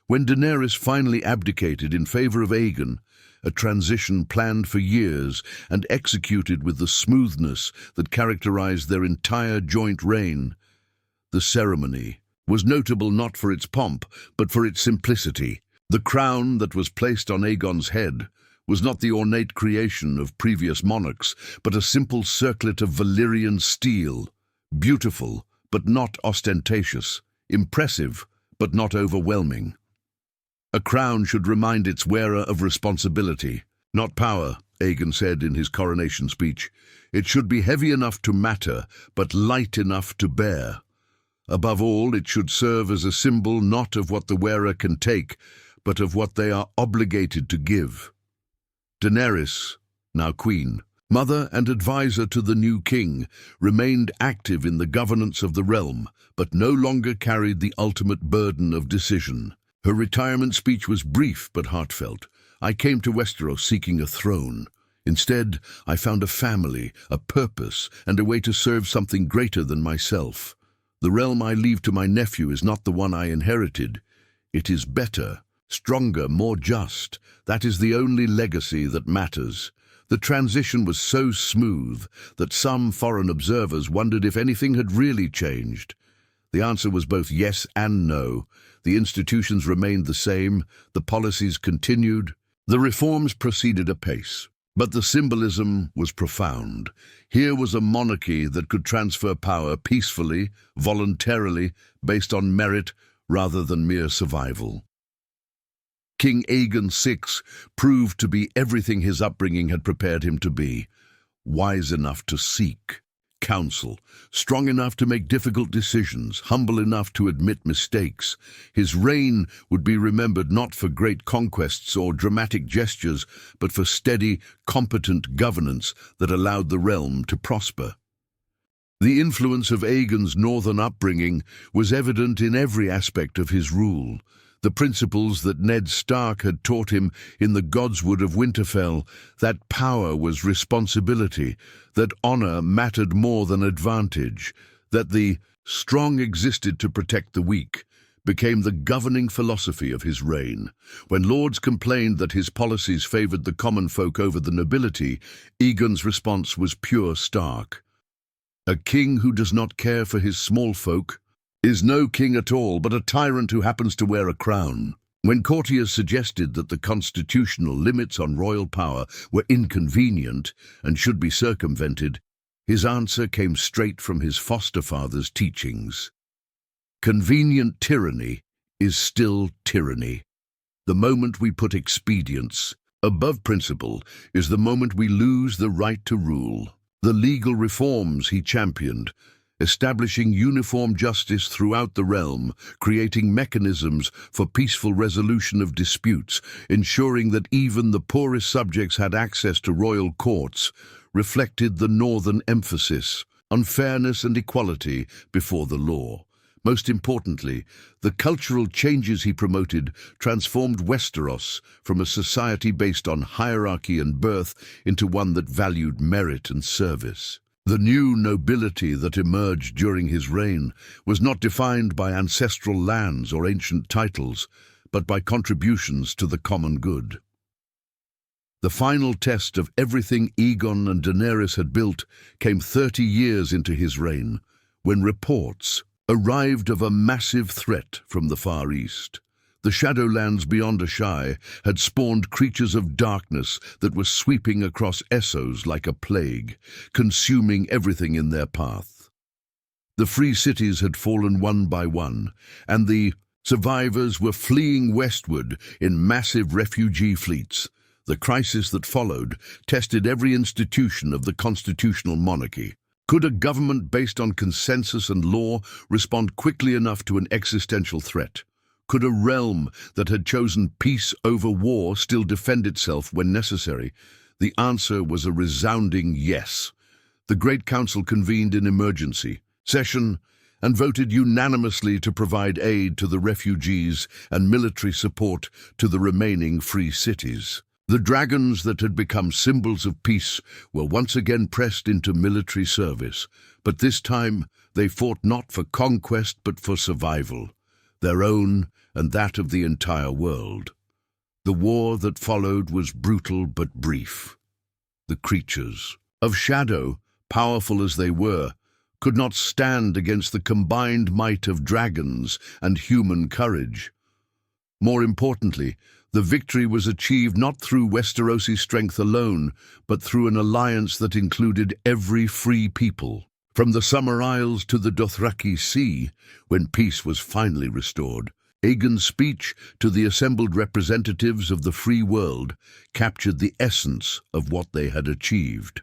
When Daenerys finally abdicated in favor of Aegon, a transition planned for years and executed with the smoothness that characterized their entire joint reign, the ceremony was notable not for its pomp, but for its simplicity. The crown that was placed on Aegon's head was not the ornate creation of previous monarchs, but a simple circlet of Valyrian steel, beautiful but not ostentatious, impressive but not overwhelming. A crown should remind its wearer of responsibility, not power, Aegon said in his coronation speech. It should be heavy enough to matter, but light enough to bear. Above all, it should serve as a symbol not of what the wearer can take, but of what they are obligated to give. Daenerys, now queen, mother and advisor to the new king, remained active in the governance of the realm, but no longer carried the ultimate burden of decision. Her retirement speech was brief but heartfelt. "I came to Westeros seeking a throne. Instead, I found a family, a purpose, and a way to serve something greater than myself. The realm I leave to my nephew is not the one I inherited. It is better, stronger, more just. That is the only legacy that matters." The transition was so smooth that some foreign observers wondered if anything had really changed. The answer was both yes and no. The institutions remained the same, the policies continued, the reforms proceeded apace. But the symbolism was profound. Here was a monarchy that could transfer power peacefully, voluntarily, based on merit rather than mere survival. King Aegon VI proved to be everything his upbringing had prepared him to be: wise enough to seek counsel, strong enough to make difficult decisions, humble enough to admit mistakes. His reign would be remembered not for great conquests or dramatic gestures, but for steady, competent governance that allowed the realm to prosper. The influence of Aegon's northern upbringing was evident in every aspect of his rule. The principles that Ned Stark had taught him in the Godswood of Winterfell, that power was responsibility, that honor mattered more than advantage, that the strong existed to protect the weak, became the governing philosophy of his reign. When lords complained that his policies favored the common folk over the nobility, Aegon's response was pure Stark. A king who does not care for his small folk is no king at all, but a tyrant who happens to wear a crown. When courtiers suggested that the constitutional limits on royal power were inconvenient and should be circumvented, his answer came straight from his foster father's teachings. Convenient tyranny is still tyranny. The moment we put expedience above principle is the moment we lose the right to rule. The legal reforms he championed, establishing uniform justice throughout the realm, creating mechanisms for peaceful resolution of disputes, ensuring that even the poorest subjects had access to royal courts, reflected the northern emphasis on fairness and equality before the law. Most importantly, the cultural changes he promoted transformed Westeros from a society based on hierarchy and birth into one that valued merit and service. The new nobility that emerged during his reign was not defined by ancestral lands or ancient titles, but by contributions to the common good. The final test of everything Aegon and Daenerys had built came 30 years into his reign, when reports arrived of a massive threat from the Far East. The Shadowlands beyond Ashai had spawned creatures of darkness that were sweeping across Essos like a plague, consuming everything in their path. The free cities had fallen one by one, and the survivors were fleeing westward in massive refugee fleets. The crisis that followed tested every institution of the constitutional monarchy. Could a government based on consensus and law respond quickly enough to an existential threat? Could a realm that had chosen peace over war still defend itself when necessary? The answer was a resounding yes. The Great Council convened in emergency session and voted unanimously to provide aid to the refugees and military support to the remaining free cities. The dragons that had become symbols of peace were once again pressed into military service, but this time they fought not for conquest but for survival, their own and that of the entire world. The war that followed was brutal but brief. The creatures of shadow, powerful as they were, could not stand against the combined might of dragons and human courage. More importantly, the victory was achieved not through Westerosi strength alone, but through an alliance that included every free people. From the Summer Isles to the Dothraki Sea, when peace was finally restored, Aegon's speech to the assembled representatives of the free world captured the essence of what they had achieved.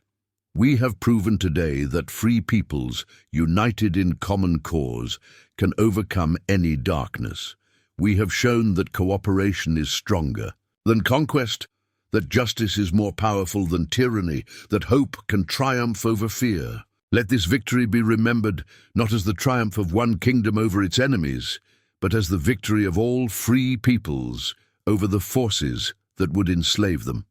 We have proven today that free peoples, united in common cause, can overcome any darkness. We have shown that cooperation is stronger than conquest, that justice is more powerful than tyranny, that hope can triumph over fear. Let this victory be remembered not as the triumph of one kingdom over its enemies, but as the victory of all free peoples over the forces that would enslave them.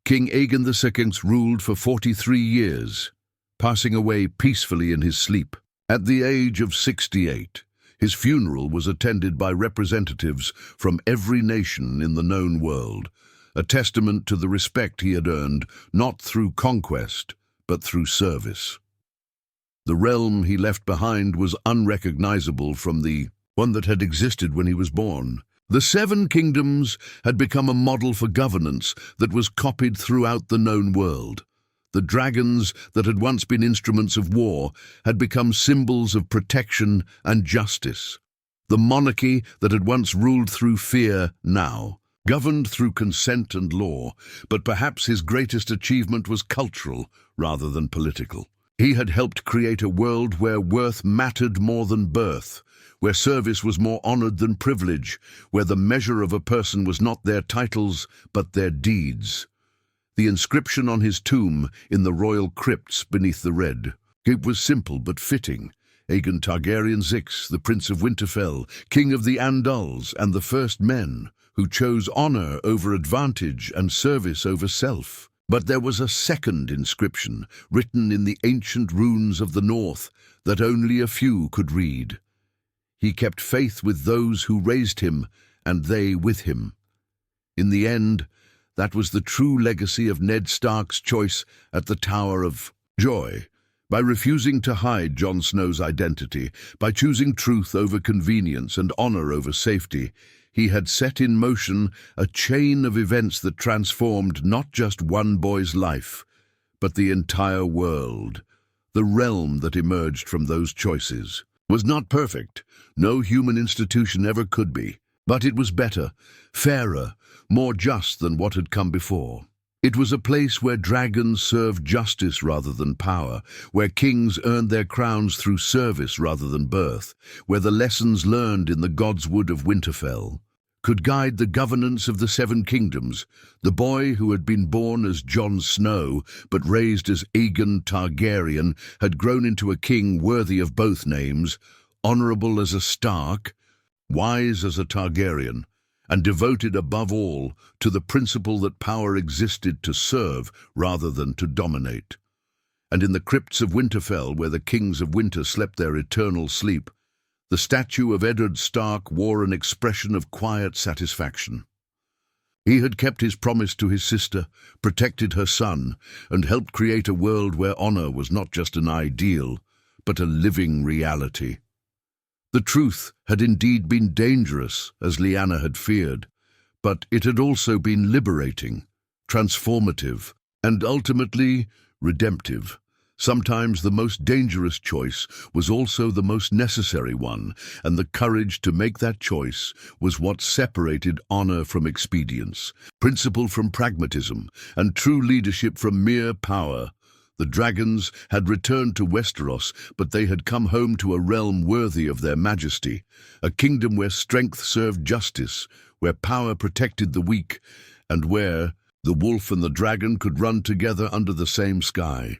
King Aegon II ruled for 43 years, passing away peacefully in his sleep. At the age of 68, his funeral was attended by representatives from every nation in the known world, a testament to the respect he had earned not through conquest, but through service. The realm he left behind was unrecognizable from the one that had existed when he was born. The Seven Kingdoms had become a model for governance that was copied throughout the known world. The dragons that had once been instruments of war had become symbols of protection and justice. The monarchy that had once ruled through fear now governed through consent and law, but perhaps his greatest achievement was cultural rather than political. He had helped create a world where worth mattered more than birth, where service was more honored than privilege, where the measure of a person was not their titles but their deeds. The inscription on his tomb in the royal crypts beneath the red It was simple but fitting. Aegon Targaryen VI, the Prince of Winterfell, King of the Andals, and the first men, who chose honor over advantage and service over self. But there was a second inscription, written in the ancient runes of the north, that only a few could read. He kept faith with those who raised him, and they with him. In the end, that was the true legacy of Ned Stark's choice at the Tower of Joy. By refusing to hide Jon Snow's identity, by choosing truth over convenience and honor over safety, he had set in motion a chain of events that transformed not just one boy's life, but the entire world. The realm that emerged from those choices was not perfect. No human institution ever could be. But it was better, fairer, more just than what had come before. It was a place where dragons served justice rather than power, where kings earned their crowns through service rather than birth, where the lessons learned in the Godswood of Winterfell could guide the governance of the Seven Kingdoms. The boy who had been born as Jon Snow but raised as Aegon Targaryen had grown into a king worthy of both names, honorable as a Stark, wise as a Targaryen, and devoted above all to the principle that power existed to serve rather than to dominate. And in the crypts of Winterfell, where the kings of winter slept their eternal sleep, the statue of Eddard Stark wore an expression of quiet satisfaction. He had kept his promise to his sister, protected her son, and helped create a world where honor was not just an ideal, but a living reality. The truth had indeed been dangerous, as Lyanna had feared, but it had also been liberating, transformative, and ultimately redemptive. Sometimes the most dangerous choice was also the most necessary one, and the courage to make that choice was what separated honor from expedience, principle from pragmatism, and true leadership from mere power. The dragons had returned to Westeros, but they had come home to a realm worthy of their majesty, a kingdom where strength served justice, where power protected the weak, and where the wolf and the dragon could run together under the same sky.